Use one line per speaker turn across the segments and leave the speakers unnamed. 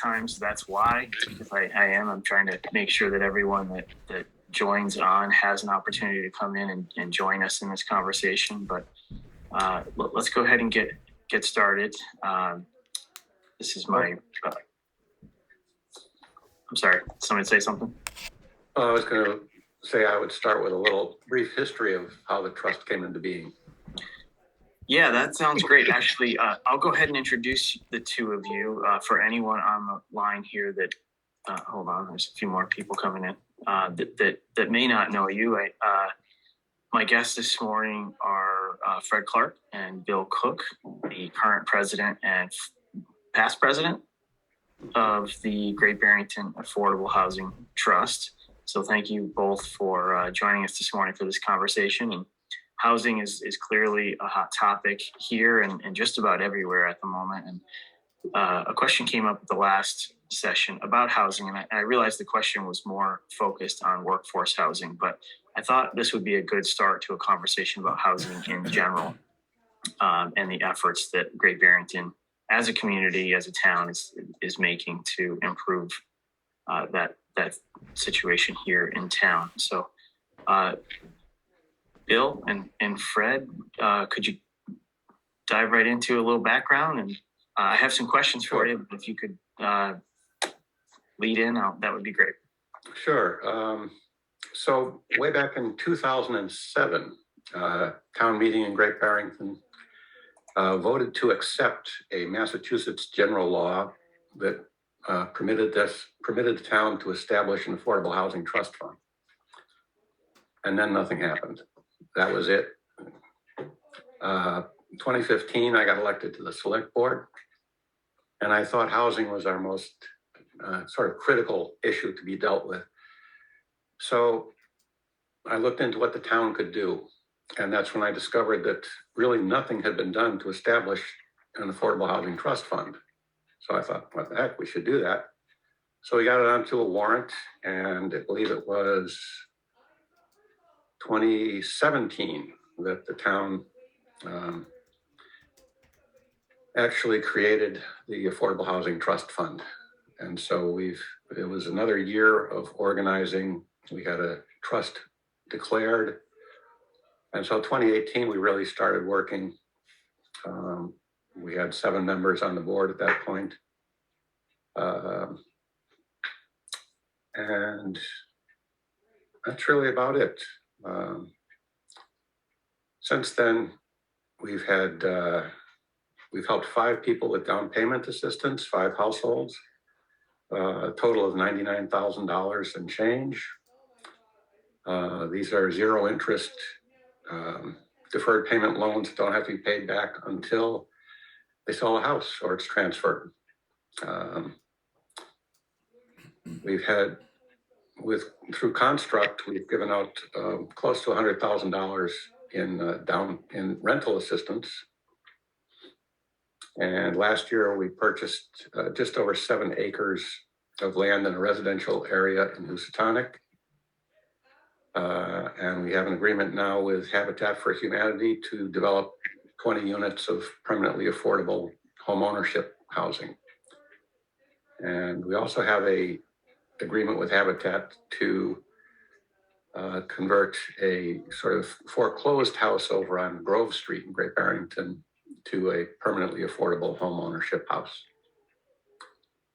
time, so that's why. If I'm trying to make sure that everyone that joins on has an opportunity to come in and join us in this conversation. But let's go ahead and get started. This is my. I'm sorry. Somebody say something.
I was going to say I would start with a little brief history of how the trust came into being.
Yeah, that sounds great. Actually, I'll go ahead and introduce the two of you. For anyone on the line here that, hold on, there's a few more people coming in that may not know you. My guests this morning are Fred Clark and Bill Cook, the current president and past president of the Great Barrington Affordable Housing Trust. So thank you both for joining us this morning for this conversation. And housing is clearly a hot topic here and just about everywhere at the moment. And a question came up at the last session about housing, and I realized the question was more focused on workforce housing, but I thought this would be a good start to a conversation about housing in general, and the efforts that Great Barrington as a community, as a town is making to improve that situation here in town. So Bill and Fred, could you dive right into a little background? And I have some questions for you, but if you could lead in, that would be great.
Sure. So way back in 2007, town meeting in Great Barrington voted to accept a Massachusetts general law that permitted the town to establish an affordable housing trust fund. And then nothing happened. That was it. 2015, I got elected to the select board, and I thought housing was our most sort of critical issue to be dealt with. So I looked into what the town could do. And that's when I discovered that really nothing had been done to establish an affordable housing trust fund. So I thought, what the heck, we should do that. So we got it onto a warrant, and I believe it was 2017 that the town actually created the Affordable Housing Trust Fund. And so it was another year of organizing. We had a trust declared. And so 2018, we really started working. We had 7 members on the board at that point. And that's really about it. Since then, we've helped 5 people with down payment assistance, 5 households, a total of $99,000 and change. These are zero interest deferred payment loans that don't have to be paid back until they sell a house or it's transferred. We've had, through Construct, we've given out close to $100,000 in rental assistance. And last year we purchased just over 7 acres of land in a residential area in Housatonic. And we have an agreement now with Habitat for Humanity to develop 20 units of permanently affordable home ownership housing. And we also have an agreement with Habitat to convert a sort of foreclosed house over on Grove Street in Great Barrington to a permanently affordable home ownership house.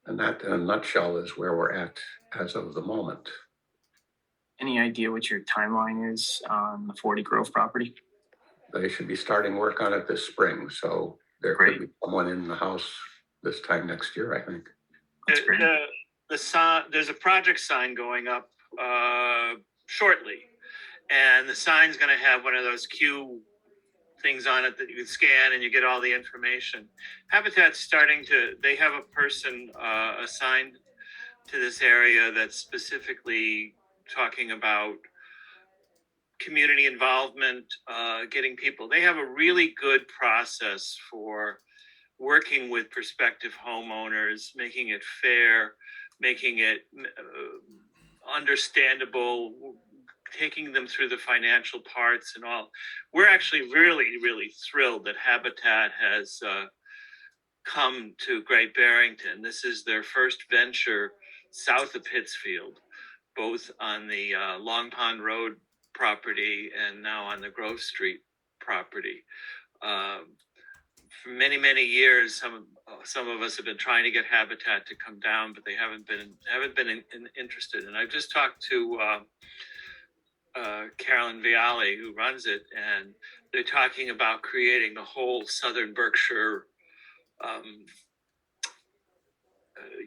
And that, in a nutshell, is where we're at as of the moment.
Any idea what your timeline is on the 40 Grove property?
They should be starting work on it this spring. So there could be someone in the house this time next year, I think.
There's a project sign going up shortly. And the sign's going to have one of those Q things on it that you can scan and you get all the information. Habitat's they have a person assigned to this area that's specifically talking about community involvement, getting people. They have a really good process for working with prospective homeowners, making it fair, making it understandable, taking them through the financial parts and all. We're actually really, really thrilled that Habitat has come to Great Barrington. This is their first venture south of Pittsfield, both on the Long Pond Road property and now on the Grove Street property. For many, many years, some of us have been trying to get Habitat to come down, but they haven't been interested. And I've just talked to Carolyn Viale, who runs it, and they're talking about creating the whole Southern Berkshire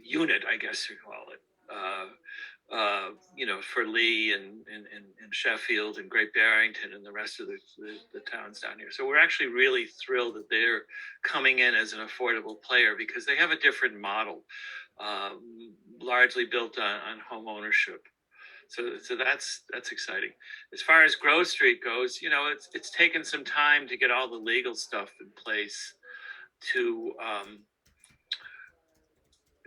unit, I guess you call it. For Lee and Sheffield and Great Barrington and the rest of the towns down here. So we're actually really thrilled that they're coming in as an affordable player because they have a different model, largely built on home ownership. So that's exciting. As far as Grove Street goes, it's taken some time to get all the legal stuff in place to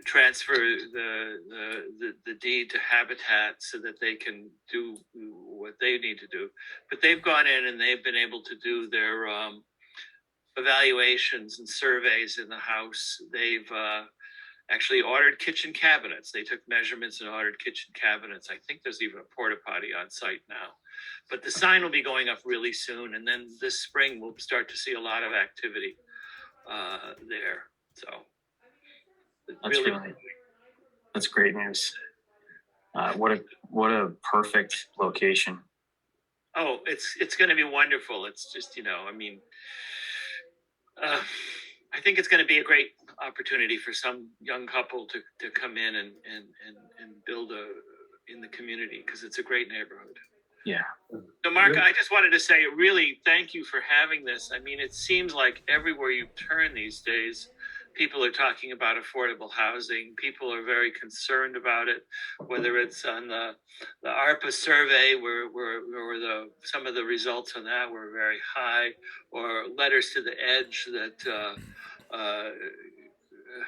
transfer the deed to Habitat so that they can do what they need to do. But they've gone in and they've been able to do their evaluations and surveys in the house. They've actually ordered kitchen cabinets. They took measurements and ordered kitchen cabinets. I think there's even a porta potty on site now. But the sign will be going up really soon. And then this spring, we'll start to see a lot of activity there. So
that's great news. What a perfect location.
Oh, it's going to be wonderful. It's just, I think it's going to be a great opportunity for some young couple to come in and build in the community because it's a great neighborhood.
Yeah.
So, Mark, I just wanted to say really thank you for having this. I mean, it seems like everywhere you turn these days, people are talking about affordable housing. People are very concerned about it, whether it's on the ARPA survey where some of the results on that were very high, or letters to the edge that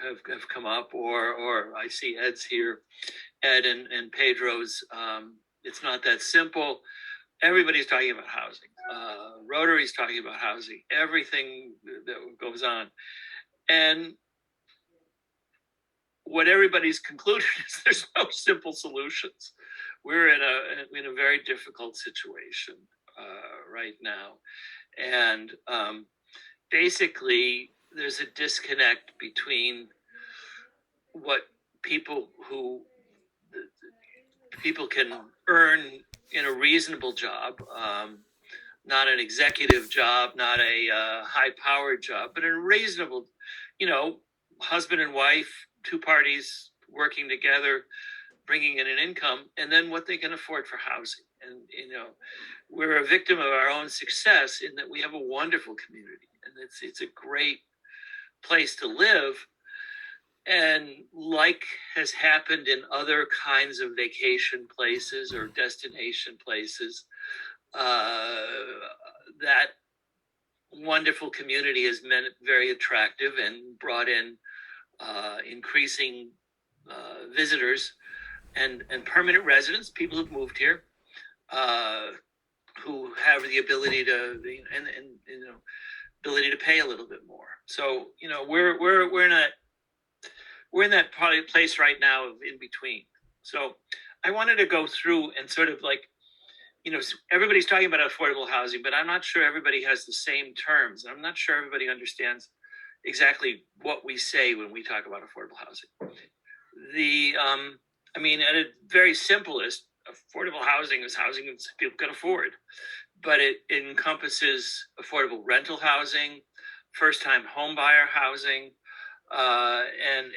have come up, or I see Ed's here, Ed and Pedro's. It's not that simple. Everybody's talking about housing. Rotary's talking about housing. Everything that goes on. And what everybody's concluded is there's no simple solutions. We're in a very difficult situation right now. And basically, there's a disconnect between what people can earn in a reasonable job, not an executive job, not a high-powered job, but a reasonable, husband and wife, two parties working together, bringing in an income, and then what they can afford for housing. And, we're a victim of our own success in that we have a wonderful community, and it's a great place to live. And like has happened in other kinds of vacation places or destination places, that wonderful community has been very attractive and brought in increasing visitors and permanent residents, people who've moved here, who have the ability to ability to pay a little bit more. So we're in that probably place right now of in between. So I wanted to go through and sort of everybody's talking about affordable housing, but I'm not sure everybody has the same terms. I'm not sure everybody understands exactly what we say when we talk about affordable housing. At a very simplest, affordable housing is housing that people can afford, but it encompasses affordable rental housing, first-time home buyer housing, and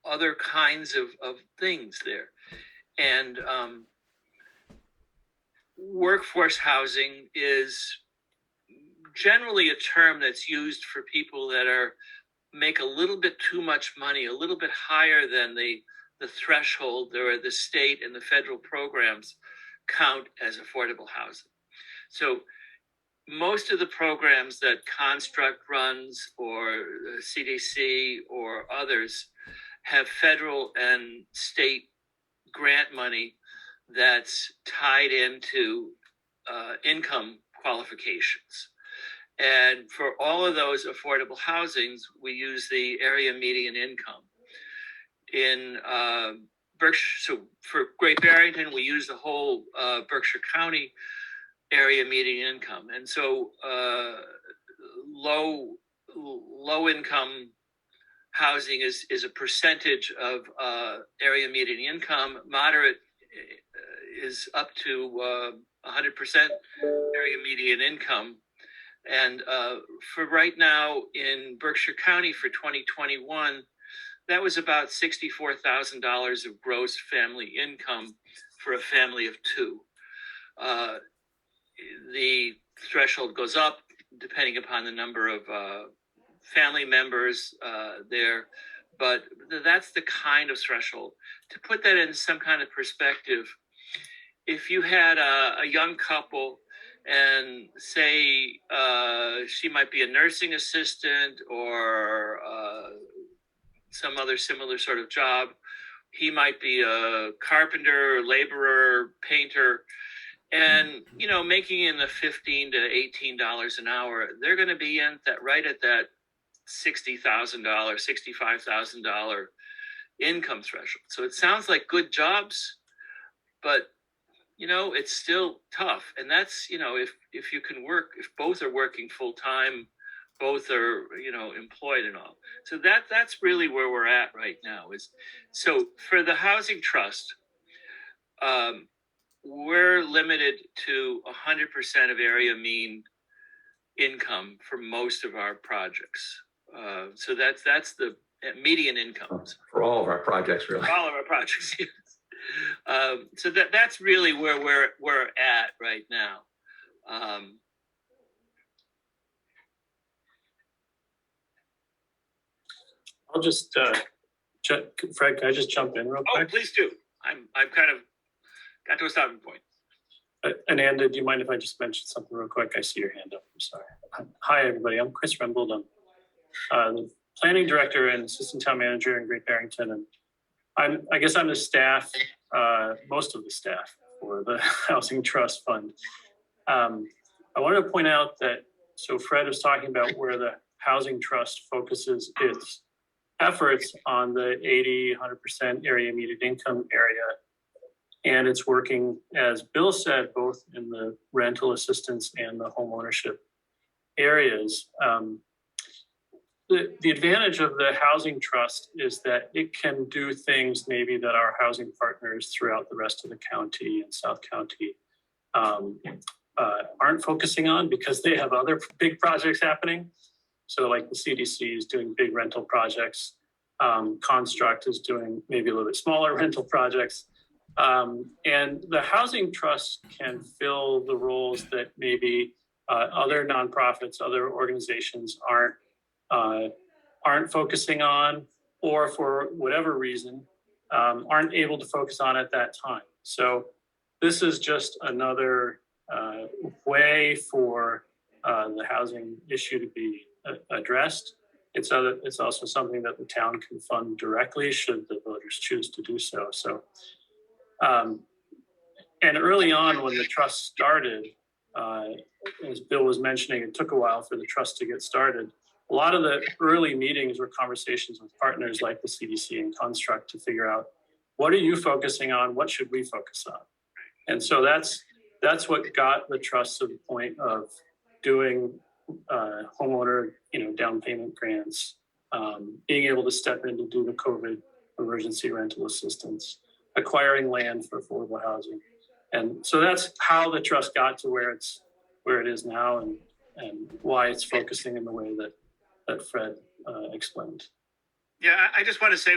other kinds of things there. And workforce housing is generally a term that's used for people that make a little bit too much money, a little bit higher than the threshold or the state and the federal programs count as affordable housing. So most of the programs that Construct runs or CDC or others have federal and state grant money that's tied into income qualifications. And for all of those affordable housings, we use the area median income. In Berkshire, so for Great Barrington, we use the whole Berkshire County area median income. And so low income housing is a percentage of area median income. Moderate is up to 100% area median income. And for right now in Berkshire County for 2021, that was about $64,000 of gross family income for a family of two. The threshold goes up depending upon the number of family members there, but that's the kind of threshold. To put that in some kind of perspective, if you had a young couple and say she might be a nursing assistant or some other similar sort of job, he might be a carpenter, laborer, painter, and making in the $15 to $18 an hour, they're going to be in that right at that $60,000, $65,000 income threshold. So it sounds like good jobs, but it's still tough. And that's if you can work, if both are working full time, both are employed and all. So that's really where we're at right now. So for the housing trust, we're limited to 100% of area mean income for most of our projects. So that's the median income
for all of our projects, really.
For all of our projects. So that's really where we're at right now.
I'll just, Fred, can I just jump in real quick?
Oh, please do. I'm kind of got to a stopping point.
And Andy, do you mind if I just mention something real quick? I see your hand up. I'm sorry. Hi, everybody. I'm Chris Rembold. I'm the planning director and assistant town manager in Great Barrington. And I guess I'm the staff, most of the staff for the Housing Trust Fund. I wanted to point out that, so Fred was talking about where the Housing Trust focuses its efforts on the 80, 100% area median income area. And it's working, as Bill said, both in the rental assistance and the home ownership areas. The advantage of the Housing Trust is that it can do things maybe that our housing partners throughout the rest of the county and South County aren't focusing on because they have other big projects happening. So like the CDC is doing big rental projects. Construct is doing maybe a little bit smaller rental projects. And the Housing Trust can fill the roles that maybe other nonprofits, other organizations aren't focusing on, or for whatever reason, aren't able to focus on at that time. So this is just another way for the housing issue to be addressed. It's also something that the town can fund directly should the voters choose to do so. So, and early on when the trust started, as Bill was mentioning, it took a while for the trust to get started. A lot of the early meetings were conversations with partners like the CDC and Construct to figure out, what are you focusing on? What should we focus on? And so that's what got the trust to the point of doing homeowner, down payment grants, being able to step in to do the COVID emergency rental assistance, acquiring land for affordable housing. And so that's how the trust got to where it is now and why it's focusing in the way that Fred explained.
Yeah, I just want to say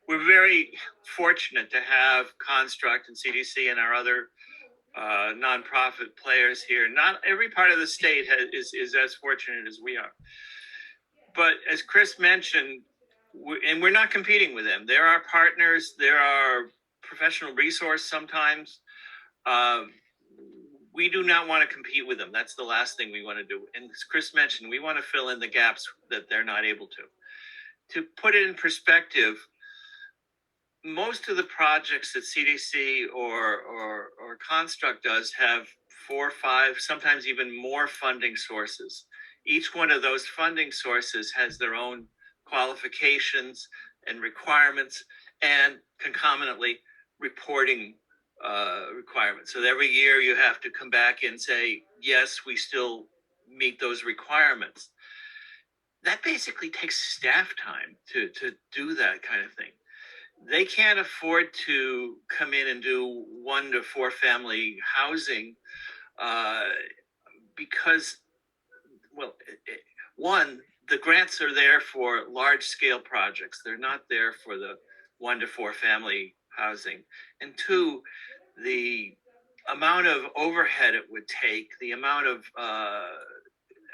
we're very fortunate to have Construct and CDC and our other nonprofit players here. Not every part of the state is as fortunate as we are. But as Chris mentioned, and we're not competing with them. They're our partners. They're our professional resource sometimes. We do not want to compete with them. That's the last thing we want to do. And as Chris mentioned, we want to fill in the gaps that they're not able to. To put it in perspective, most of the projects that CDC or Construct does have 4 or 5, sometimes even more funding sources. each one of those funding sources has their own qualifications and requirements, and concomitantly reporting requirements. So every year you have to come back and say, yes, we still meet those requirements. That basically takes staff time to do that kind of thing. They can't afford to come in and do 1 to 4 family housing because, well, one, the grants are there for large scale projects. They're not there for the 1 to 4 family housing. And two, the amount of overhead it would take, the amount of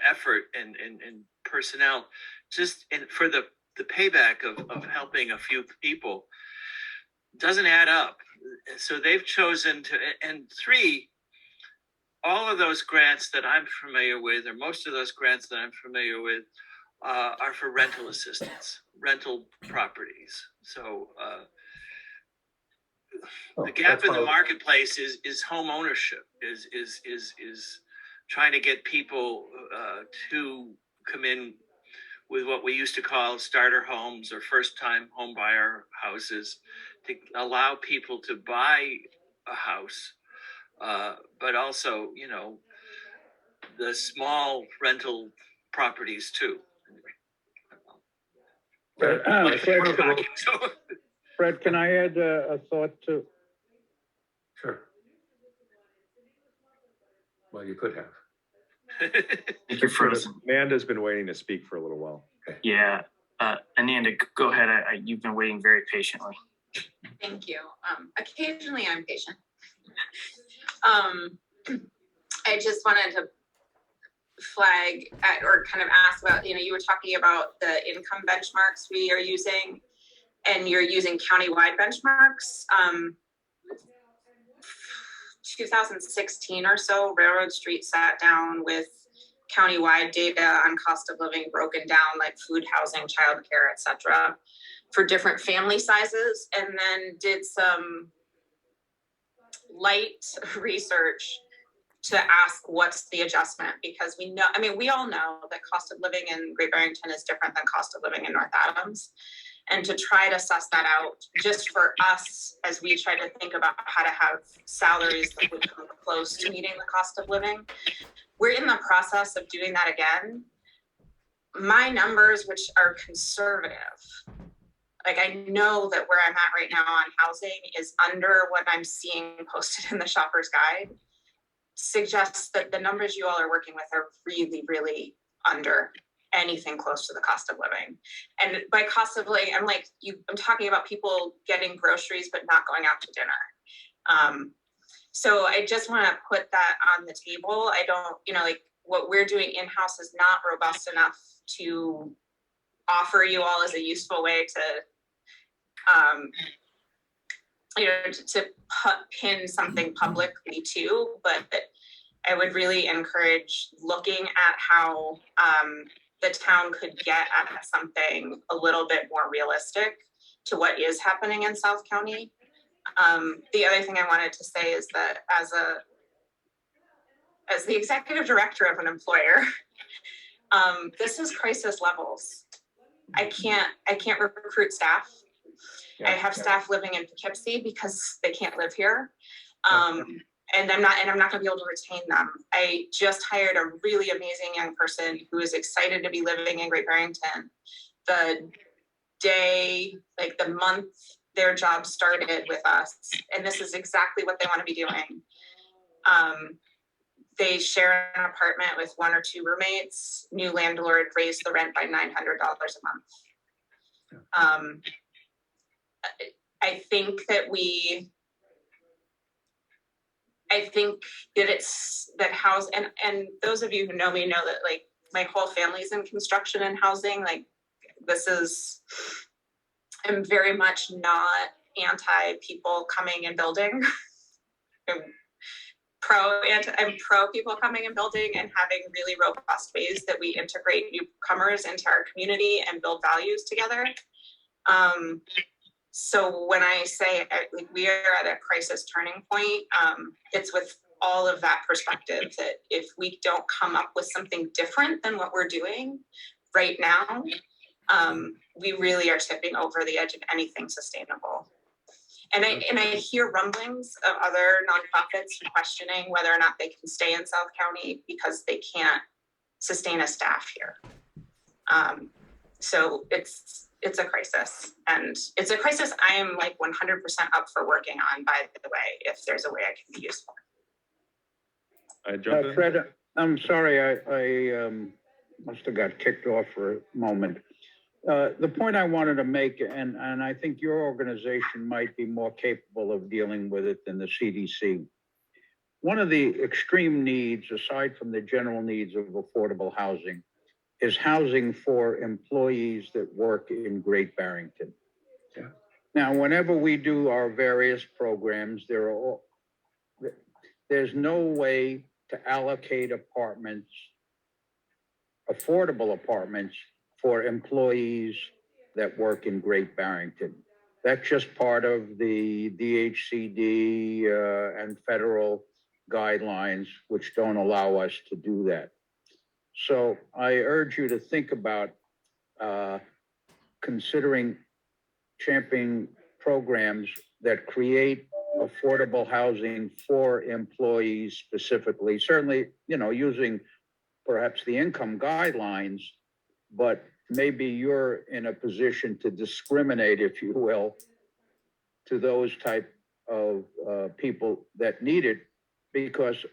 effort and personnel, just for the payback of helping a few people doesn't add up. So they've chosen to, and three, all of those grants that I'm familiar with, or most of those grants that I'm familiar with, are for rental assistance, rental properties. So the gap in the marketplace is home ownership, is trying to get people to come in with what we used to call starter homes or first-time home buyer houses, to allow people to buy a house, but also, you know, the small rental properties too.
Fred, can I add a thought too?
Sure. Well, you could have.
Thank you, frozen.
Amanda's been waiting to speak for a little while.
Yeah. Ananda, go ahead. You've been waiting very patiently.
Thank you. Occasionally I'm patient. I just wanted to flag or kind of ask about, you know, you were talking about the income benchmarks we are using, and you're using countywide benchmarks. 2016 or so, Railroad Street sat down with countywide data on cost of living broken down, like food, housing, childcare, etc., for different family sizes, and then did some light research to ask what's the adjustment, because we know, I mean, we all know that cost of living in Great Barrington is different than cost of living in North Adams. And to try to suss that out just for us as we try to think about how to have salaries that would come close to meeting the cost of living. We're in the process of doing that again. My numbers, which are conservative, like I know that where I'm at right now on housing is under what I'm seeing posted in the shopper's guide, suggests that the numbers you all are working with are really, really under anything close to the cost of living. And by cost of living, I'm talking about people getting groceries but not going out to dinner. So I just want to put that on the table. I don't, you know, like what we're doing in-house is not robust enough to offer you all as a useful way to you know, to pin something publicly too, but I would really encourage looking at how the town could get at something a little bit more realistic to what is happening in South County. The other thing I wanted to say is that as the executive director of an employer, this is crisis levels. I can't recruit staff. I have staff living in Poughkeepsie because they can't live here. And I'm not going to be able to retain them. I just hired a really amazing young person who is excited to be living in Great Barrington. The day, like the month their job started with us, and this is exactly what they want to be doing. They share an apartment with 1 or 2 roommates. New landlord raised the rent by $900 a month. I think that it's that house, and those of you who know me know that like my whole family's in construction and housing. Like I'm very much not anti people coming and building. I'm pro people coming and building and having really robust ways that we integrate newcomers into our community and build values together. So when I say like we are at a crisis turning point, it's with all of that perspective, that if we don't come up with something different than what we're doing right now, we really are tipping over the edge of anything sustainable. And I hear rumblings of other nonprofits questioning whether or not they can stay in South County because they can't sustain a staff here. So it's a crisis, and it's a crisis I am like 100% up for working on, by the way, if there's a way I can be useful.
I jump in?
Fred, I'm sorry, I must have got kicked off for a moment. The point I wanted to make, and I think your organization might be more capable of dealing with it than the CDC. One of the extreme needs, aside from the general needs of affordable housing, is housing for employees that work in Great Barrington.
Yeah.
Now, whenever we do our various programs, there's no way to allocate apartments, affordable apartments, for employees that work in Great Barrington. That's just part of the DHCD and federal guidelines, which don't allow us to do that. So I urge you to think about considering championing programs that create affordable housing for employees specifically, certainly, using perhaps the income guidelines, but maybe you're in a position to discriminate, if you will, to those type of people that need it, because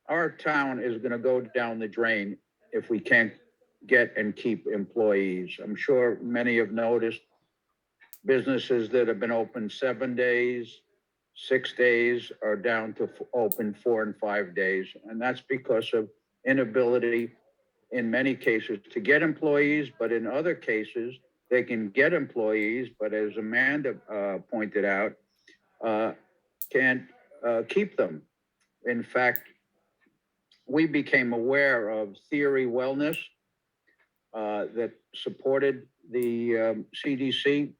our town is going to go down the drain if we can't get and keep employees. I'm sure many have noticed businesses that have been open 7 days, 6 days are down to open 4 and 5 days. And that's because of inability in many cases to get employees, but in other cases, they can get employees, but as Amanda pointed out, can't keep them. In fact, we became aware of Theory Wellness that supported the CDC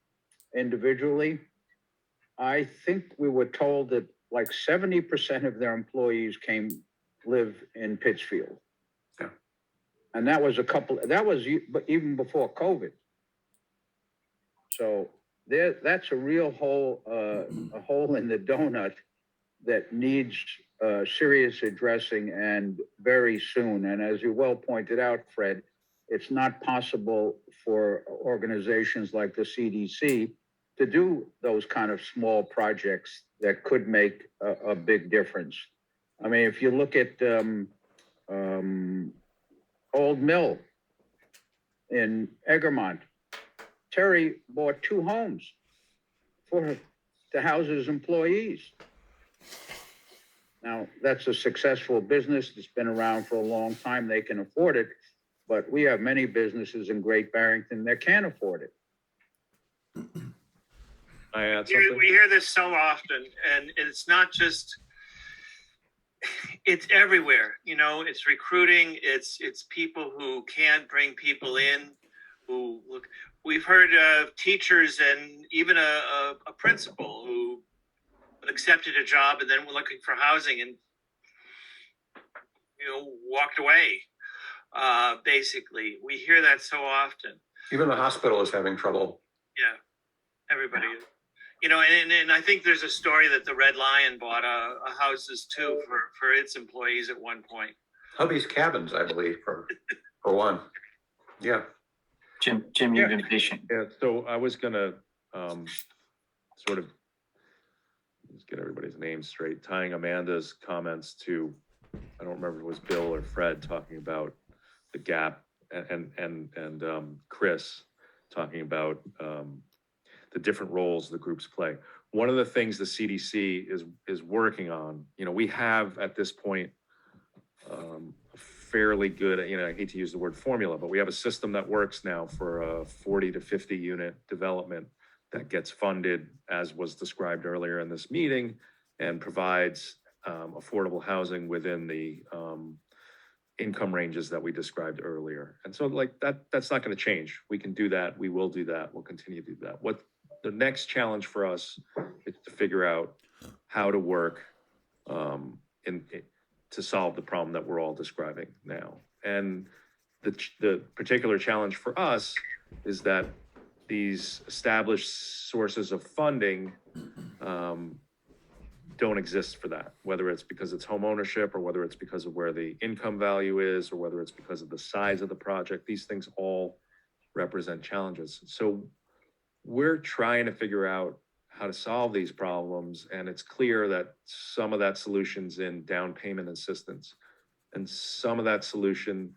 individually. I think we were told that like 70% of their employees live in Pittsfield.
Yeah.
And that was even before COVID. So that's a real hole, a hole in the donut that needs serious addressing, and very soon. And as you well pointed out, Fred, it's not possible for organizations like the CDC to do those kind of small projects that could make a big difference. I mean, if you look at Old Mill in Egremont, Terry bought 2 homes to house his employees. Now, that's a successful business. It's been around for a long time. They can afford it. But we have many businesses in Great Barrington that can't afford it.
I add something?
We hear this so often, and it's not just, it's everywhere. It's recruiting. It's people who can't bring people in, who look. We've heard of teachers and even a principal who accepted a job and then were looking for housing and walked away. Basically, we hear that so often.
Even the hospital is having trouble.
Yeah, everybody. And I think there's a story that the Red Lion bought houses too for its employees at one point.
Hubby's Cabins, I believe, for one. Yeah.
Jim, you've been patient.
Yeah, so I was gonna sort of, let's get everybody's names straight, tying Amanda's comments to, I don't remember if it was Bill or Fred talking about the gap, and Chris talking about the different roles the groups play. One of the things the CDC is working on, we have at this point a fairly good, I hate to use the word formula, but we have a system that works now for a 40 to 50 unit development that gets funded, as was described earlier in this meeting, and provides affordable housing within the income ranges that we described earlier. And so that's not going to change. We can do that. We will do that. We'll continue to do that. What the next challenge for us is to figure out how to work to solve the problem that we're all describing now. And the particular challenge for us is that these established sources of funding don't exist for that, whether it's because it's home ownership or whether it's because of where the income value is or whether it's because of the size of the project. These things all represent challenges. So we're trying to figure out how to solve these problems, and it's clear that some of that solution's in down payment assistance, and some of that solution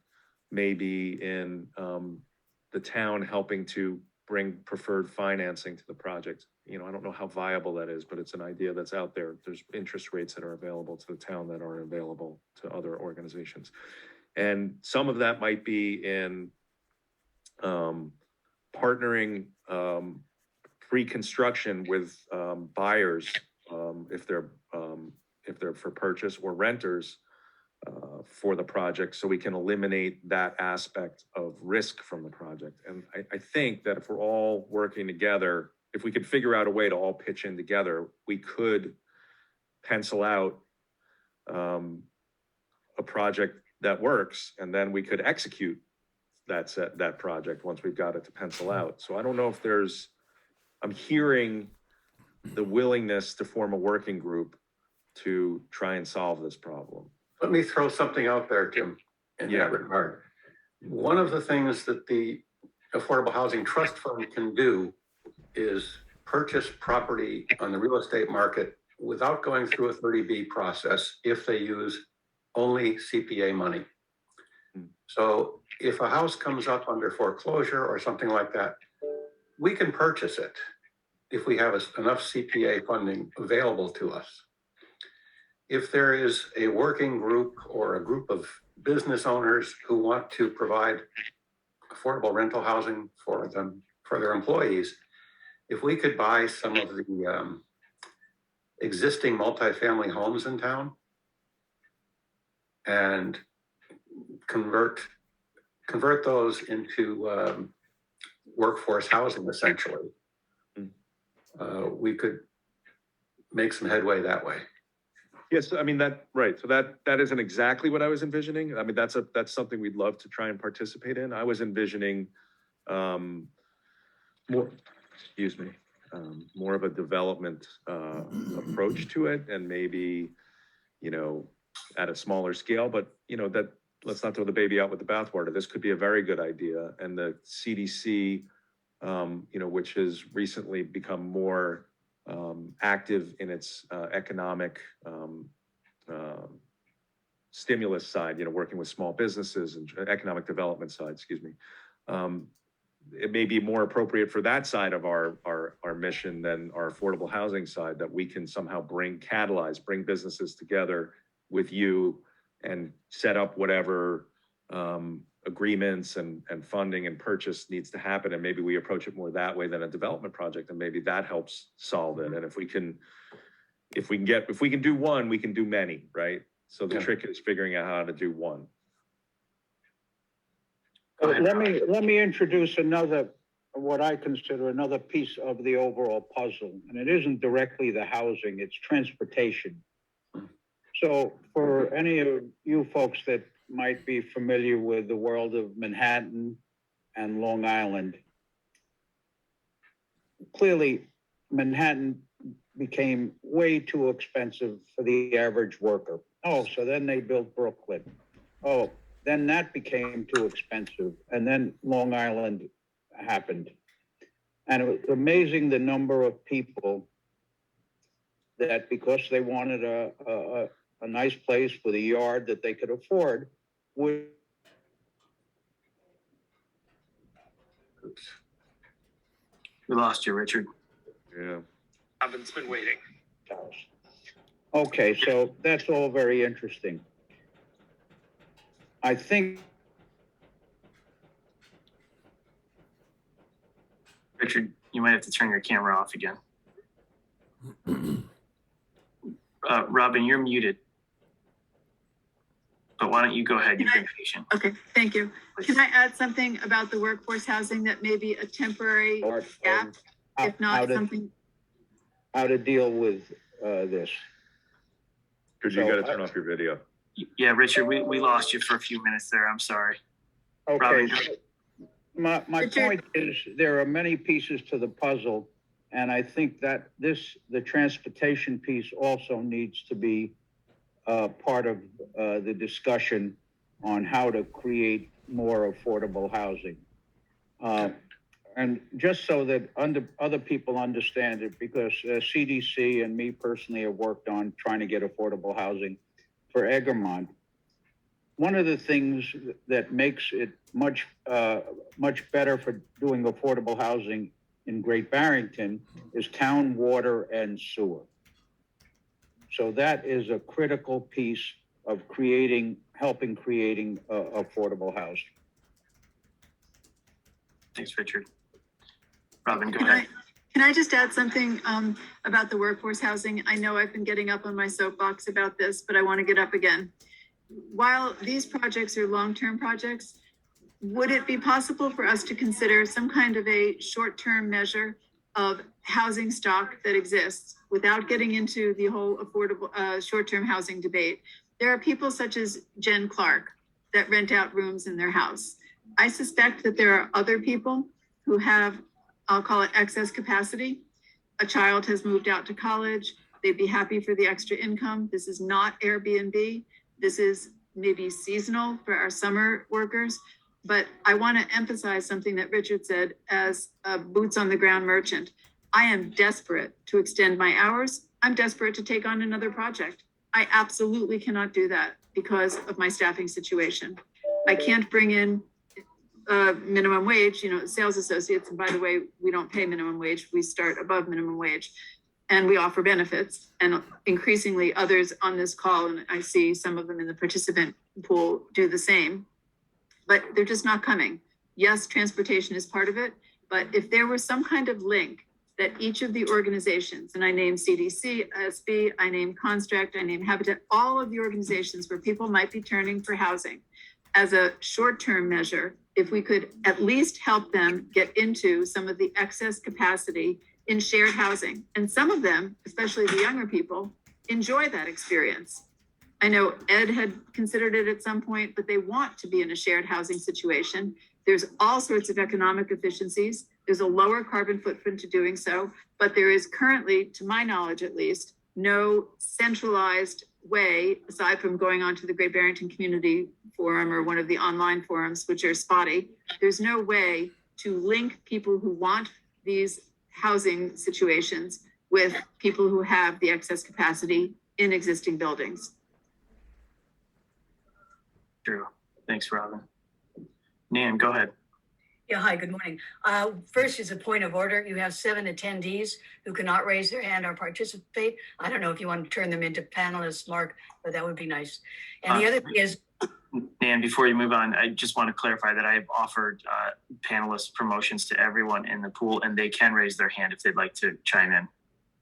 may be in the town helping to bring preferred financing to the project. You know, I don't know how viable that is, but it's an idea that's out there. There's interest rates that are available to the town that are available to other organizations. And some of that might be in partnering pre-construction with buyers if they're for purchase, or renters for the project, so we can eliminate that aspect of risk from the project. And I think that if we're all working together, if we could figure out a way to all pitch in together, we could pencil out a project that works, and then we could execute that project once we've got it to pencil out. So I don't know if I'm hearing the willingness to form a working group to try and solve this problem.
Let me throw something out there, Jim, in that regard. One of the things that the Affordable Housing Trust Fund can do is purchase property on the real estate market without going through a 30B process if they use only CPA money. So if a house comes up under foreclosure or something like that, we can purchase it if we have enough CPA funding available to us. If there is a working group or a group of business owners who want to provide affordable rental housing for their employees, if we could buy some of the existing multifamily homes in town and convert those into workforce housing, essentially, we could make some headway that way.
Yes, I mean, right. So that isn't exactly what I was envisioning. I mean, that's something we'd love to try and participate in. I was envisioning more of a development approach to it, and maybe, you know, at a smaller scale, but you know, that let's not throw the baby out with the bathwater. This could be a very good idea. And the CDC, you know, which has recently become more active in its economic stimulus side, you know, working with small businesses and economic development side, excuse me. It may be more appropriate for that side of our mission than our affordable housing side, that we can somehow bring businesses together with you and set up whatever agreements and funding and purchase needs to happen. And maybe we approach it more that way than a development project, and maybe that helps solve it. And if we can do one, we can do many, right? So the trick is figuring out how to do one.
Let me introduce what I consider another piece of the overall puzzle, and it isn't directly the housing, it's transportation. So for any of you folks that might be familiar with the world of Manhattan and Long Island, clearly Manhattan became way too expensive for the average worker. Oh, so then they built Brooklyn. Oh, then that became too expensive. And then Long Island happened. And it was amazing the number of people that, because they wanted a nice place with a yard that they could afford, would.
Oops.
We lost you, Richard.
Yeah.
Robin's been waiting.
Okay, so that's all very interesting. I think.
Richard, you might have to turn your camera off again. Robin, you're muted. But why don't you go ahead? You've been patient.
Okay, thank you. Can I add something about the workforce housing that may be a temporary gap, if not something?
How to deal with this.
Because you got to turn off your video.
Yeah, Richard, we lost you for a few minutes there. I'm sorry.
Okay.
Robin.
My
Richard?
point is, there are many pieces to the puzzle, and I think that the transportation piece also needs to be part of the discussion on how to create more affordable housing. And just so that other people understand it, because CDC and me personally have worked on trying to get affordable housing for Egremont. One of the things that makes it much better for doing affordable housing in Great Barrington is town water and sewer. So that is a critical piece of helping creating affordable housing.
Thanks, Richard. Robin, go
Can
ahead.
can I just add something about the workforce housing? I know I've been getting up on my soapbox about this, but I want to get up again. While these projects are long-term projects, would it be possible for us to consider some kind of a short-term measure of housing stock that exists without getting into the whole affordable short-term housing debate? There are people such as Jen Clark that rent out rooms in their house. I suspect that there are other people who have, I'll call it excess capacity. A child has moved out to college. They'd be happy for the extra income. This is not Airbnb. This is maybe seasonal for our summer workers. But I want to emphasize something that Richard said as a boots on the ground merchant. I am desperate to extend my hours. I'm desperate to take on another project. I absolutely cannot do that because of my staffing situation. I can't bring in minimum wage, sales associates. And by the way, we don't pay minimum wage. We start above minimum wage and we offer benefits. And increasingly others on this call, and I see some of them in the participant pool, do the same, but they're just not coming. Yes, transportation is part of it, but if there were some kind of link that each of the organizations, and I name CDC, SB, I name Construct, I name Habitat, all of the organizations where people might be turning for housing as a short-term measure, if we could at least help them get into some of the excess capacity in shared housing. And some of them, especially the younger people, enjoy that experience. I know Ed had considered it at some point, but they want to be in a shared housing situation. There's all sorts of economic efficiencies. There's a lower carbon footprint to doing so, but there is currently, to my knowledge at least, no centralized way, aside from going onto the Great Barrington Community Forum or one of the online forums, which are spotty. There's no way to link people who want these housing situations with people who have the excess capacity in existing buildings.
True. Thanks, Robin. Nan, go ahead.
Yeah, hi, good morning. First is a point of order. You have 7 attendees who cannot raise their hand or participate. I don't know if you want to turn them into panelists, Mark, but that would be nice. And the other thing is,
Nan, before you move on, I just want to clarify that I've offered panelist promotions to everyone in the pool, and they can raise their hand if they'd like to chime in.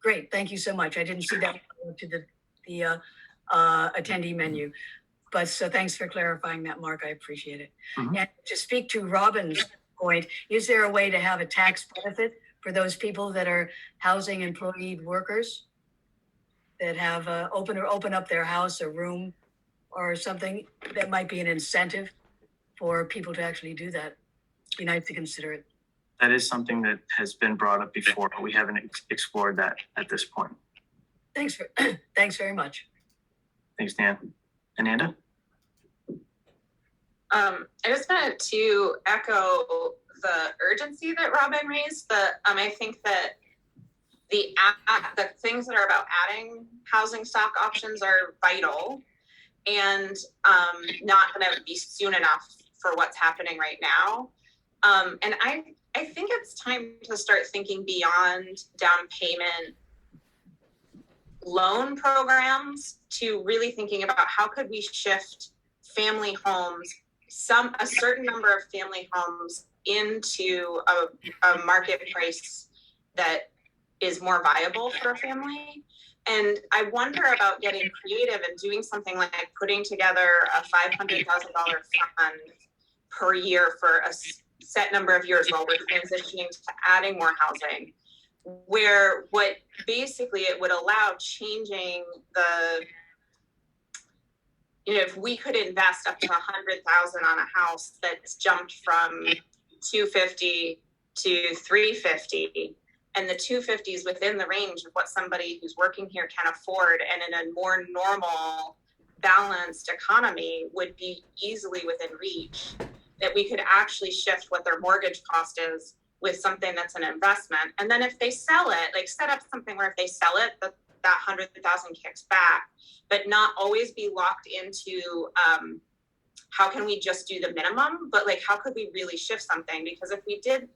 great, thank you so much. I didn't see that to the attendee menu. But so thanks for clarifying that, Mark. I appreciate it.
Mhm.
And to speak to Robin's point, is there a way to have a tax benefit for those people that are housing employed workers that have open up their house, a room or something that might be an incentive for people to actually do that? Be nice to consider it.
That is something that has been brought up before, but we haven't explored that at this point.
Thanks very much.
Thanks, Nan. Ananda?
I just wanted to echo the urgency that Robin raised. I think that the things that are about adding housing stock options are vital and not going to be soon enough for what's happening right now. And I think it's time to start thinking beyond down payment loan programs to really thinking about how could we shift family homes, a certain number of family homes into a market price that is more viable for a family. And I wonder about getting creative and doing something like putting together a $500,000 fund per year for a set number of years while we're transitioning to adding more housing, where what basically it would allow changing if we could invest up to 100,000 on a house that's jumped from 250 to 350, and the 250 is within the range of what somebody who's working here can afford, and in a more normal, balanced economy would be easily within reach, that we could actually shift what their mortgage cost is with something that's an investment. And then if they sell it, like set up something where if they sell it, that 100,000 kicks back, but not always be locked into how can we just do the minimum, but like how could we really shift something? Because if we did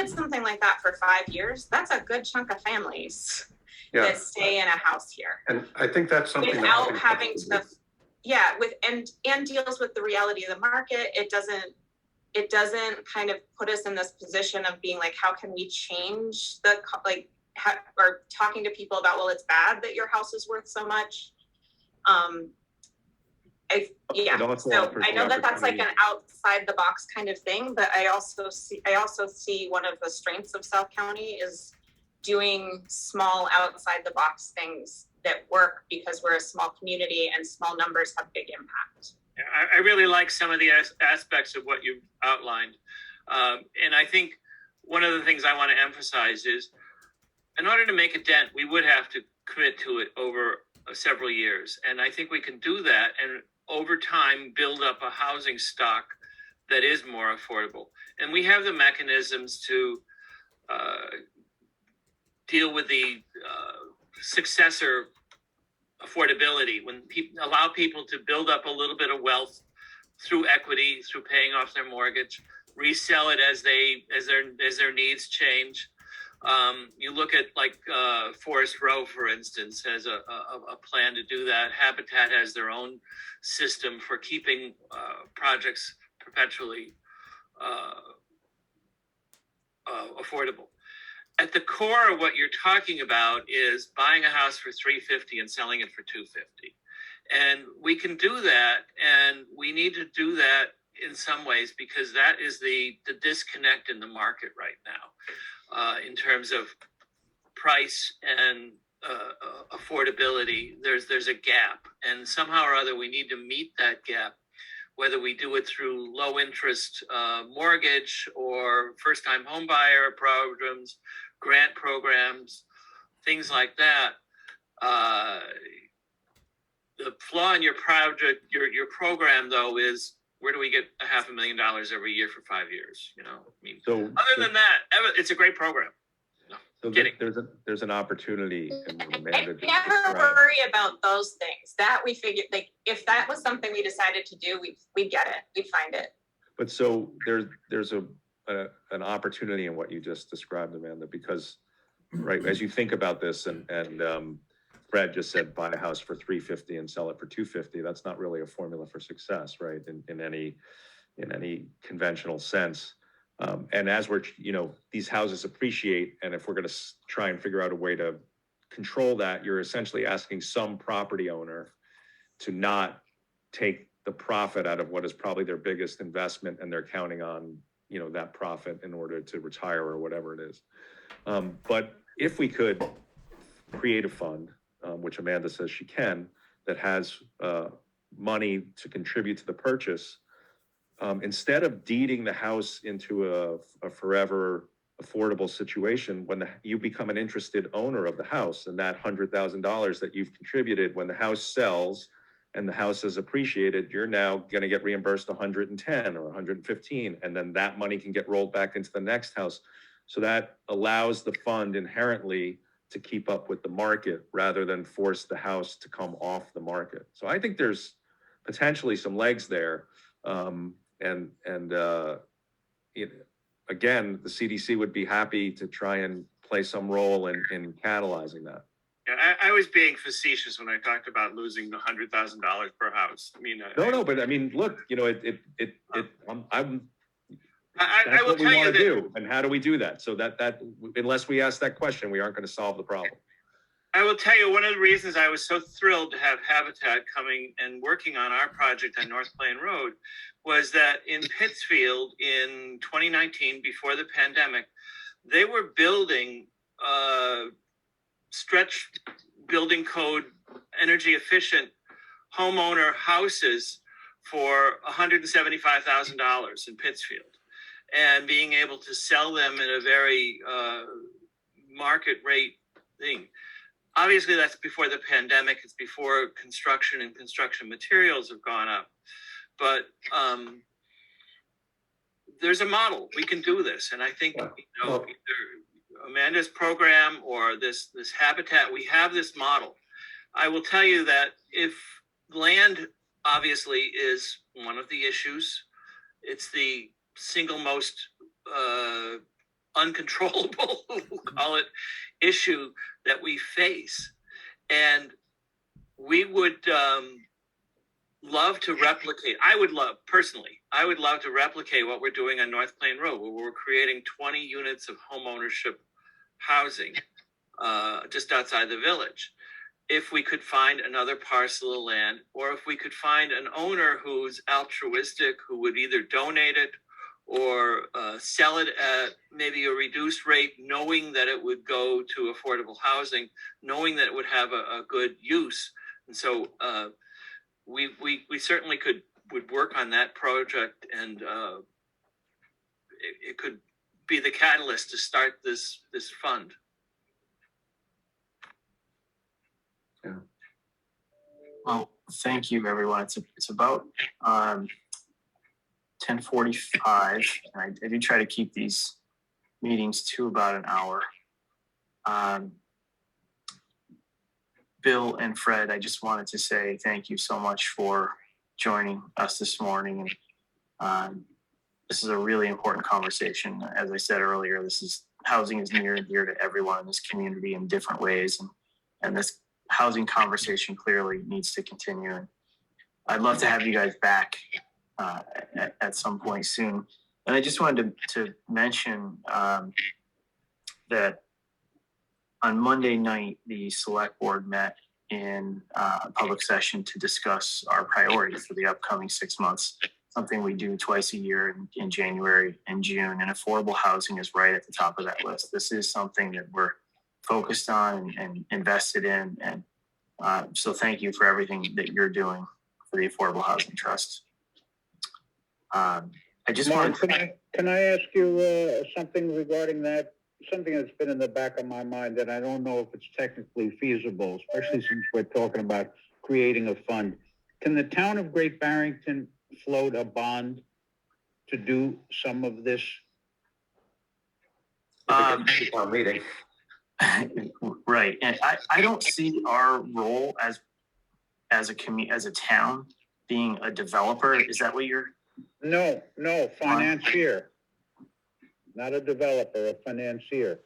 something like that for 5 years, that's a good chunk of families that stay in a house here.
And I think that's something
Without
that
having to, and deals with the reality of the market. It doesn't kind of put us in this position of being like, how can we change or talking to people about, well, it's bad that your house is worth so much. So I know that that's like an outside the box kind of thing, but I also see one of the strengths of South County is doing small outside the box things that work, because we're a small community and small numbers have big impact.
Yeah, I really like some of the aspects of what you've outlined. And I think one of the things I want to emphasize is, in order to make a dent, we would have to commit to it over several years. And I think we can do that and over time build up a housing stock that is more affordable. And we have the mechanisms to deal with the successor affordability, when people allow people to build up a little bit of wealth through equity, through paying off their mortgage, resell it as their needs change. You look at like Forest Row, for instance, has a plan to do that. Habitat has their own system for keeping projects perpetually affordable. At the core of what you're talking about is buying a house for $350 and selling it for $250. And we can do that, and we need to do that in some ways, because that is the disconnect in the market right now. In terms of price and affordability, there's a gap, and somehow or other we need to meet that gap, whether we do it through low interest mortgage or first time home buyer programs, grant programs, things like that. The flaw in your project, your program though, is where do we get $500,000 every year for 5 years? You know, I mean, other than that, it's a great program.
So there's an opportunity.
I never worry about those things. That we figured, like, if that was something we decided to do, we'd get it, we'd find it.
But so there's an opportunity in what you just described, Amanda, because right as you think about this, and Fred just said buy a house for $350 and sell it for $250. That's not really a formula for success, right? In any conventional sense. And as we're, these houses appreciate, and if we're going to try and figure out a way to control that, you're essentially asking some property owner to not take the profit out of what is probably their biggest investment, and they're counting on, that profit in order to retire or whatever it is. But if we could create a fund, which Amanda says she can, that has money to contribute to the purchase, instead of deeding the house into a forever affordable situation, when you become an interested owner of the house, and that $100,000 that you've contributed, when the house sells and the house is appreciated, you're now going to get reimbursed 110 or 115, and then that money can get rolled back into the next house. So that allows the fund inherently to keep up with the market rather than force the house to come off the market. So I think there's potentially some legs there. Again, the CDC would be happy to try and play some role in catalyzing that.
Yeah, I was being facetious when I talked about losing the $100,000 per house. I mean,
but I mean, look,
I
that's
will
what we
tell you
want to
that
do, and how do we do that? So that unless we ask that question, we aren't going to solve the problem.
I will tell you one of the reasons I was so thrilled to have Habitat coming and working on our project on North Plain Road was that in Pittsfield in 2019, before the pandemic, they were building stretch building code, energy efficient homeowner houses for $175,000 in Pittsfield, and being able to sell them at a very market rate thing. Obviously, that's before the pandemic. It's before construction and construction materials have gone up. But there's a model. We can do this. And I think, either Amanda's program or this habitat, we have this model. I will tell you that if land obviously is one of the issues, it's the single most uncontrollable, we'll call it, issue that we face. And we would love to replicate, I would love to replicate what we're doing on North Plain Road, where we're creating 20 units of homeownership housing just outside the village. If we could find another parcel of land, or if we could find an owner who's altruistic, who would either donate it or sell it at maybe a reduced rate, knowing that it would go to affordable housing, knowing that it would have a good use. And so we certainly would work on that project, and it could be the catalyst to start this fund.
Yeah.
Well, thank you, everyone. It's about 10:45, and I do try to keep these meetings to about an hour. Bill and Fred, I just wanted to say thank you so much for joining us this morning. And this is a really important conversation. As I said earlier, housing is near and dear to everyone in this community in different ways, and this housing conversation clearly needs to continue. And I'd love to have you guys back at some point soon. And I just wanted to mention that on Monday night, the select board met in public session to discuss our priorities for the upcoming 6 months, something we do twice a year in January and June, and affordable housing is right at the top of that list. This is something that we're focused on and invested in. And so thank you for everything that you're doing for the Affordable Housing Trust. I just
Mark,
wanted
can I ask you something regarding that? Something that's been in the back of my mind, and I don't know if it's technically feasible, especially since we're talking about creating a fund. Can the town of Great Barrington float a bond to do some of this?
Our meeting.
right. And I don't see our role as a town being a developer. Is that what you're?
No, financier. Not a developer, a financier.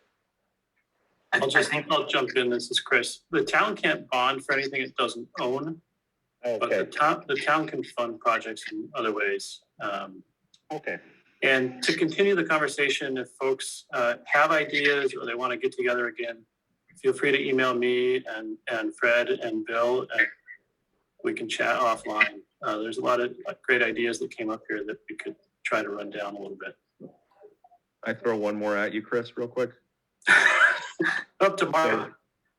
I'll jump in. This is Chris. The town can't bond for anything it doesn't own, but
Okay,
the town can fund projects in other ways.
okay.
And to continue the conversation, if folks have ideas or they want to get together again, feel free to email me and Fred and Bill, and we can chat offline. There's a lot of great ideas that came up here that we could try to run down a little bit.
I throw one more at you, Chris, real quick.
Up to Mark.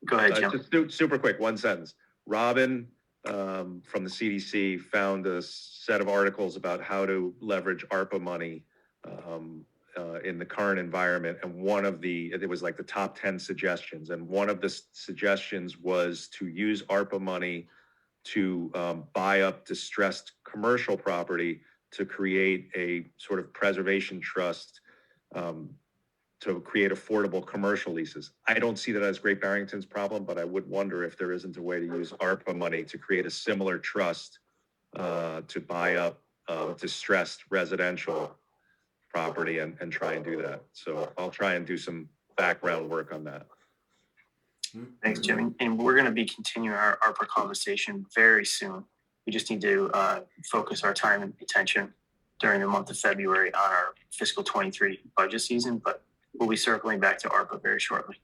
Go ahead, Jim.
Just super quick, one sentence. Robin from the CDC found a set of articles about how to leverage ARPA money in the current environment. And it was like the top 10 suggestions. And one of the suggestions was to use ARPA money to buy up distressed commercial property to create a sort of preservation trust to create affordable commercial leases. I don't see that as Great Barrington's problem, but I would wonder if there isn't a way to use ARPA money to create a similar trust to buy up distressed residential property and try and do that. So I'll try and do some background work on that.
Thanks, Jim. And we're going to be continuing our ARPA conversation very soon. We just need to focus our time and attention during the month of February on our fiscal 23 budget season, but we'll be circling back to ARPA very shortly.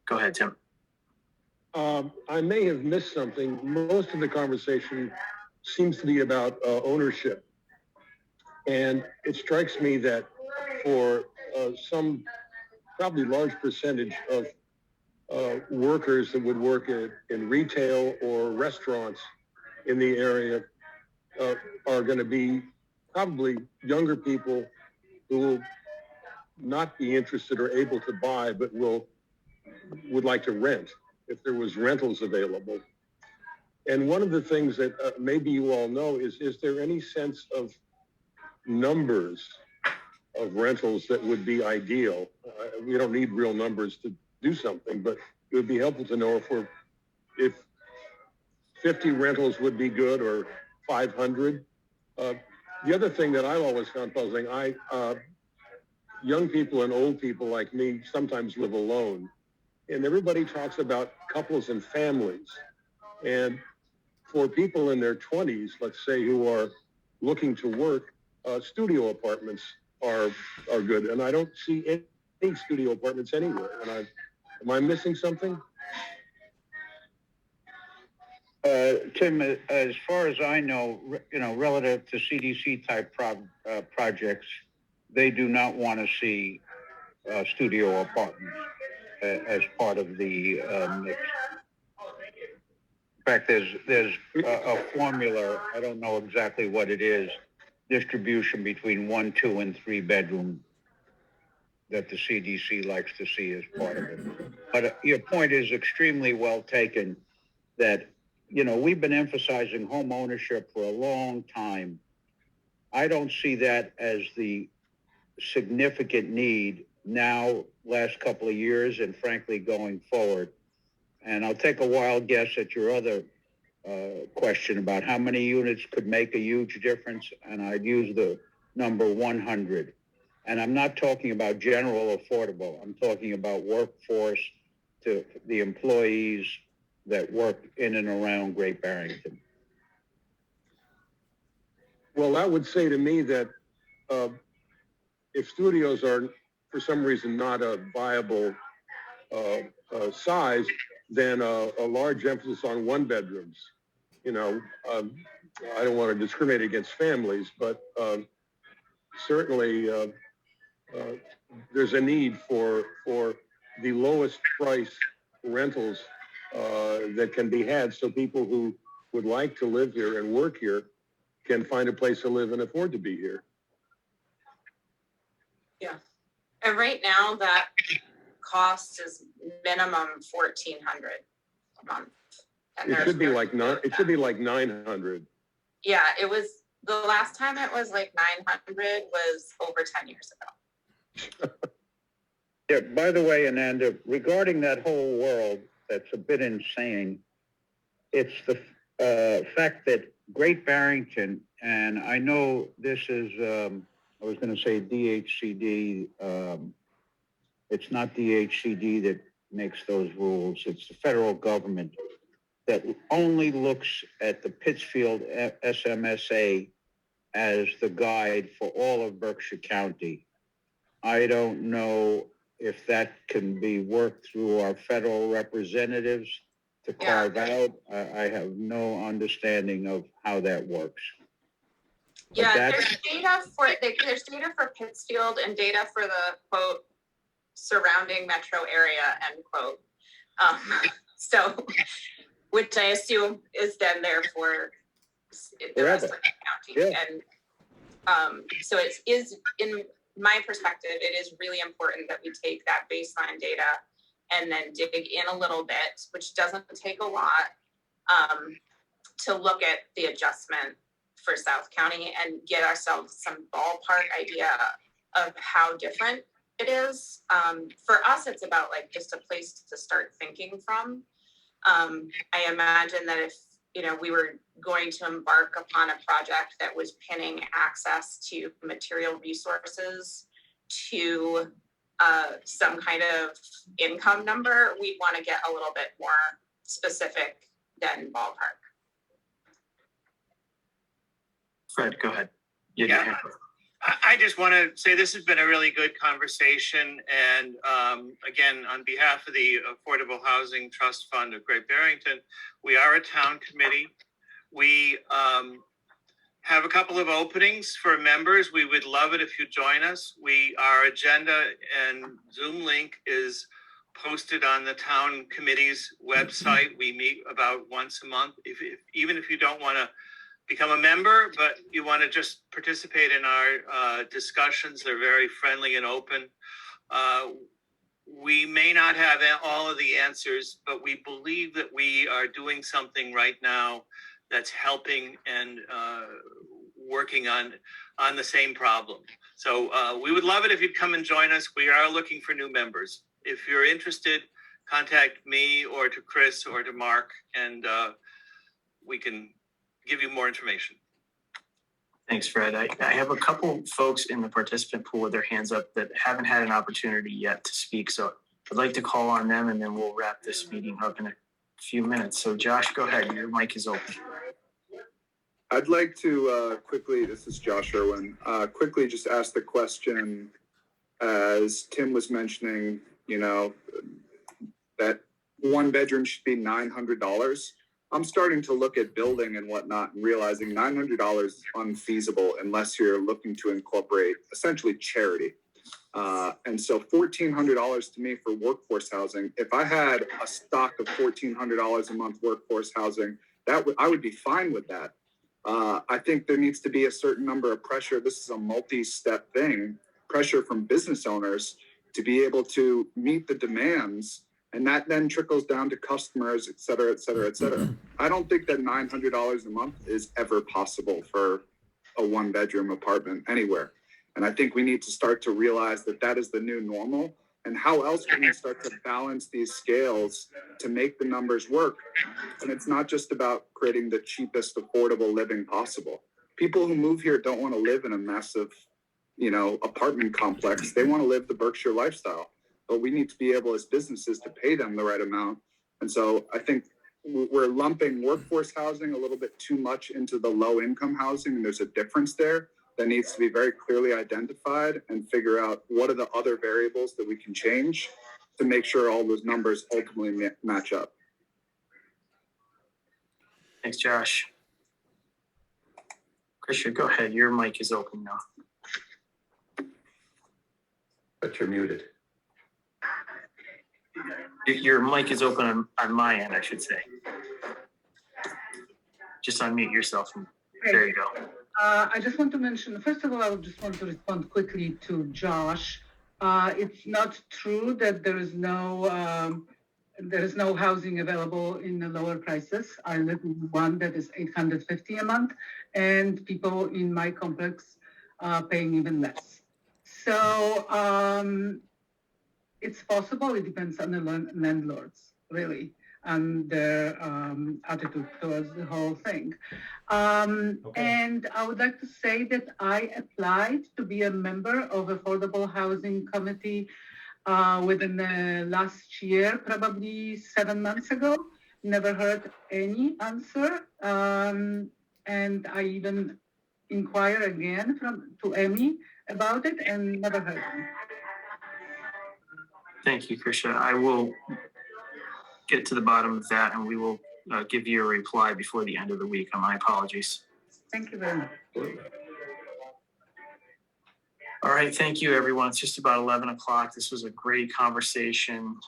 Go ahead, Tim.
I may have missed something. Most of the conversation seems to be about ownership. And it strikes me that for some probably large percentage of workers that would work in retail or restaurants, in the area are going to be probably younger people who will not be interested or able to buy, but would like to rent if there was rentals available. And one of the things that maybe you all know is there any sense of numbers of rentals that would be ideal? We don't need real numbers to do something, but it would be helpful to know if 50 rentals would be good or 500. The other thing that I've always found puzzling, young people and old people like me sometimes live alone, and everybody talks about couples and families. And for people in their 20s, let's say, who are looking to work, studio apartments are good. And I don't see any studio apartments anywhere. And am I missing something?
Tim, as far as I know, relative to CDC type projects, they do not want to see studio apartments as part of the mix. In fact, there's a formula, I don't know exactly what it is, distribution between 1, 2, and 3 bedroom that the CDC likes to see as part of it. But your point is extremely well taken that, we've been emphasizing home ownership for a long time. I don't see that as the significant need now, last couple of years, and frankly, going forward. And I'll take a wild guess at your other question about how many units could make a huge difference. And I'd use the number 100. And I'm not talking about general affordable. I'm talking about workforce to the employees that work in and around Great Barrington.
Well, that would say to me that if studios are, for some reason, not a viable size, then a large emphasis on 1 bedrooms. I don't want to discriminate against families, but certainly there's a need for the lowest price rentals that can be had, so people who would like to live here and work here can find a place to live and afford to be here.
Yeah. And right now that cost is minimum $1,400 a month. And
It should be like 900.
Yeah, it was, the last time it was like 900 was over 10 years ago.
Yeah, by the way, Ananda, regarding that whole world, that's a bit insane. It's the fact that Great Barrington, and I know this is, I was going to say DHCD. It's not DHCD that makes those rules. It's the federal government that only looks at the Pittsfield SMSA as the guide for all of Berkshire County. I don't know if that can be worked through our federal representatives to carve out. I have no understanding of how that works.
Yeah, there's data for Pittsfield and data for the quote surrounding metro area end quote. So, which I assume is then there for the rest of the county.
Yeah.
And so it is, in my perspective, it is really important that we take that baseline data and then dig in a little bit, which doesn't take a lot, to look at the adjustment for South County and get ourselves some ballpark idea of how different it is. For us, it's about like just a place to start thinking from. I imagine that if, we were going to embark upon a project that was pinning access to material resources to some kind of income number, we'd want to get a little bit more specific than ballpark.
Fred, go ahead.
Yeah. I just want to say this has been a really good conversation. And again, on behalf of the Affordable Housing Trust Fund of Great Barrington, we are a town committee. We have a couple of openings for members. We would love it if you join us. Our agenda and Zoom link is posted on the town committee's website. We meet about once a month. Even if you don't want to become a member, but you want to just participate in our discussions, they're very friendly and open. We may not have all of the answers, but we believe that we are doing something right now that's helping and working on the same problem. So we would love it if you'd come and join us. We are looking for new members. If you're interested, contact me or to Chris or to Mark, and we can give you more information.
Thanks, Fred. I have a couple folks in the participant pool with their hands up that haven't had an opportunity yet to speak. So I'd like to call on them and then we'll wrap this meeting up in a few minutes. So Josh, go ahead. Your mic is open.
I'd like to quickly, this is Josh Irwin, quickly just ask the question, as Tim was mentioning, you know, that one bedroom should be $900. I'm starting to look at building and whatnot and realizing $900 is unfeasible unless you're looking to incorporate essentially charity. And so $1,400 to me for workforce housing, if I had a stock of $1,400 a month workforce housing, I would be fine with that. I think there needs to be a certain number of pressure. This is a multi-step thing, pressure from business owners to be able to meet the demands. And that then trickles down to customers, et cetera, et cetera, et cetera. I don't think that $900 a month is ever possible for a one-bedroom apartment anywhere. And I think we need to start to realize that that is the new normal. And how else can we start to balance these scales to make the numbers work? And it's not just about creating the cheapest affordable living possible. People who move here don't want to live in a massive, you know, apartment complex. They want to live the Berkshire lifestyle. But we need to be able as businesses to pay them the right amount. And so I think we're lumping workforce housing a little bit too much into the low income housing. And there's a difference there that needs to be very clearly identified and figure out what are the other variables that we can change to make sure all those numbers ultimately match up.
Thanks, Josh. Christian, go ahead. Your mic is open now.
But you're muted.
Your mic is open on my end, I should say. Just unmute yourself. There you go.
I just want to mention, first of all, I just want to respond quickly to Josh. It's not true that there is no housing available in the lower prices. I live in one that is $850 a month, and people in my complex paying even less. So it's possible. It depends on the landlords, really, and their attitude towards the whole thing. And I would like to say that I applied to be a member of Affordable Housing Committee within the last year, probably 7 months ago. Never heard any answer. And I even inquired again to Emmy about it and never heard.
Thank you, Krisha. I will get to the bottom of that and we will give you a reply before the end of the week. My apologies.
Thank you very much.
All right, thank you, everyone. It's just about 11 o'clock. This was a great conversation.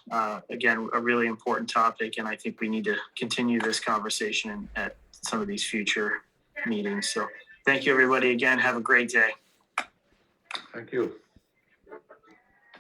Again, a really important topic, and I think we need to continue this conversation at some of these future meetings. So thank you, everybody. Again, have a great day.
Thank you.